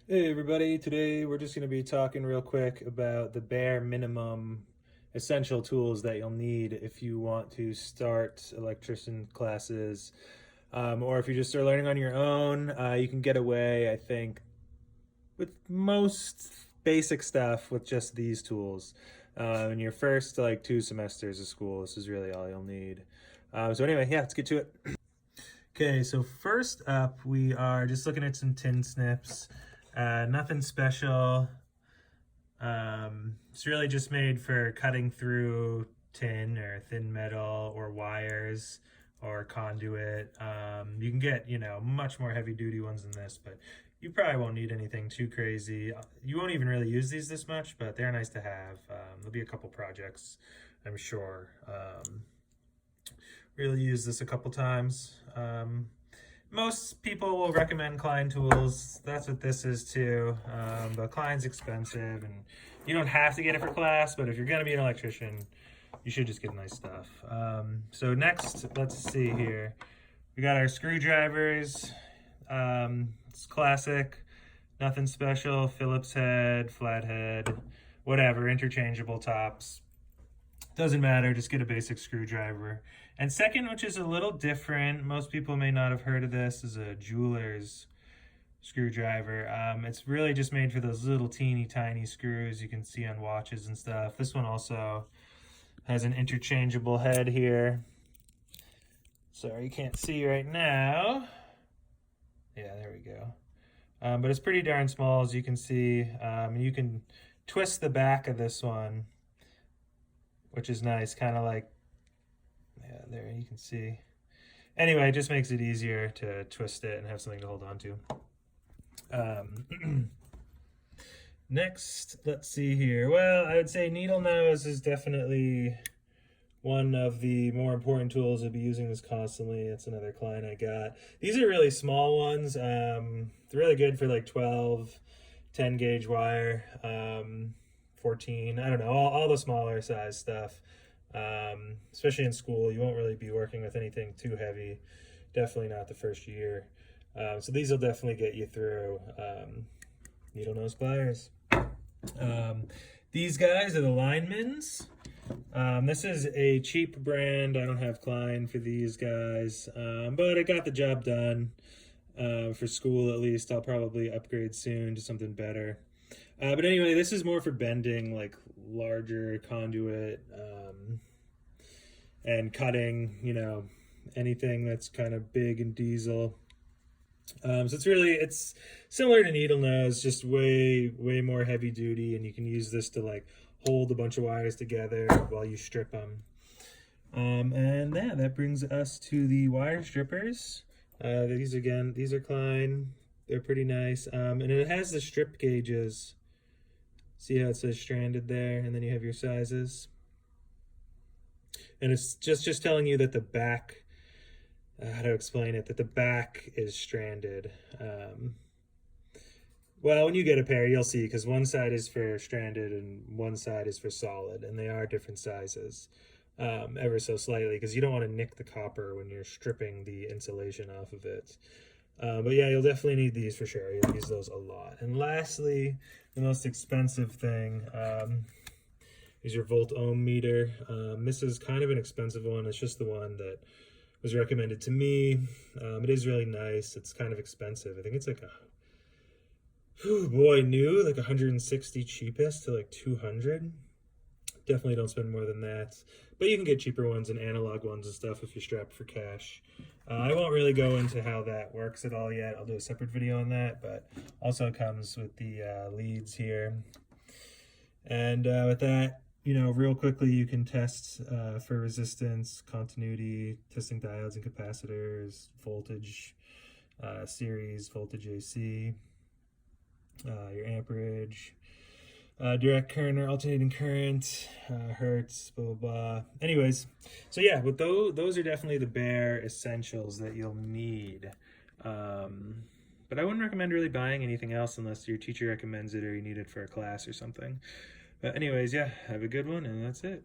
Hey everybody, today we're just going to be talking real quick about the bare minimum essential tools that you'll need if you want to start electrician classes, or if you just are learning on your own. You can get away, I think, with most basic stuff with just these tools. In your first like 2 semesters of school, this is really all you'll need. So anyway, yeah, let's get to it. Okay, so first up, we are just looking at some tin snips. Nothing special. It's really just made for cutting through tin or thin metal or wires or conduit. You can get, much more heavy duty ones than this, but you probably won't need anything too crazy. You won't even really use these this much, but they're nice to have. There'll be a couple projects, I'm sure. Really used this a couple times. Most people will recommend Klein tools. That's what this is too. But Klein's expensive, and you don't have to get it for class, but if you're going to be an electrician, you should just get nice stuff. So next, let's see here. We got our screwdrivers. It's classic, nothing special. Phillips head, flathead, whatever, interchangeable tops. Doesn't matter, just get a basic screwdriver. And second, which is a little different, most people may not have heard of this, is a jeweler's screwdriver. It's really just made for those little teeny tiny screws you can see on watches and stuff. This one also has an interchangeable head here. Sorry, you can't see right now. Yeah, there we go. But it's pretty darn small, as you can see. You can twist the back of this one, which is nice, kind of like, yeah, there you can see. Anyway, it just makes it easier to twist it and have something to hold on to. Next, let's see here. Well, I would say Needlenose is definitely one of the more important tools. I'll be using this constantly. That's another Klein I got. These are really small ones. They're really good for like 12, 10 gauge wire, 14, I don't know, all the smaller size stuff. Especially in school, you won't really be working with anything too heavy. Definitely not the first year. So these will definitely get you through. Needlenose pliers. These guys are the Linemans. This is a cheap brand. I don't have Klein for these guys, but I got the job done. For school, at least. I'll probably upgrade soon to something better. But anyway, this is more for bending like larger conduit, and cutting, anything that's kind of big and diesel. So it's similar to Needlenose, just way more heavy duty, and you can use this to like hold a bunch of wires together while you strip them. And yeah, that brings us to the wire strippers. These are Klein. They're pretty nice. And it has the strip gauges. See how it says stranded there, and then you have your sizes. And it's just telling you that the back, how to explain it, that the back is stranded. Well, when you get a pair, you'll see, because one side is for stranded and one side is for solid, and they are different sizes, ever so slightly, because you don't want to nick the copper when you're stripping the insulation off of it. But yeah, you'll definitely need these for sure. You'll use those a lot. And lastly, the most expensive thing is your volt ohm meter. This is kind of an expensive one. It's just the one that was recommended to me. It is really nice. It's kind of expensive. I think it's like new, like 160 cheapest to like 200. Definitely don't spend more than that. But you can get cheaper ones and analog ones and stuff if you're strapped for cash. I won't really go into how that works at all yet. I'll do a separate video on that, but also comes with the leads here. And with that, real quickly, you can test for resistance, continuity, testing diodes and capacitors, voltage, series, voltage AC, your amperage, direct current or alternating current, hertz, blah, blah, blah. Anyways, so yeah, but those are definitely the bare essentials that you'll need. But I wouldn't recommend really buying anything else unless your teacher recommends it or you need it for a class or something. But anyways, yeah, have a good one, and that's it.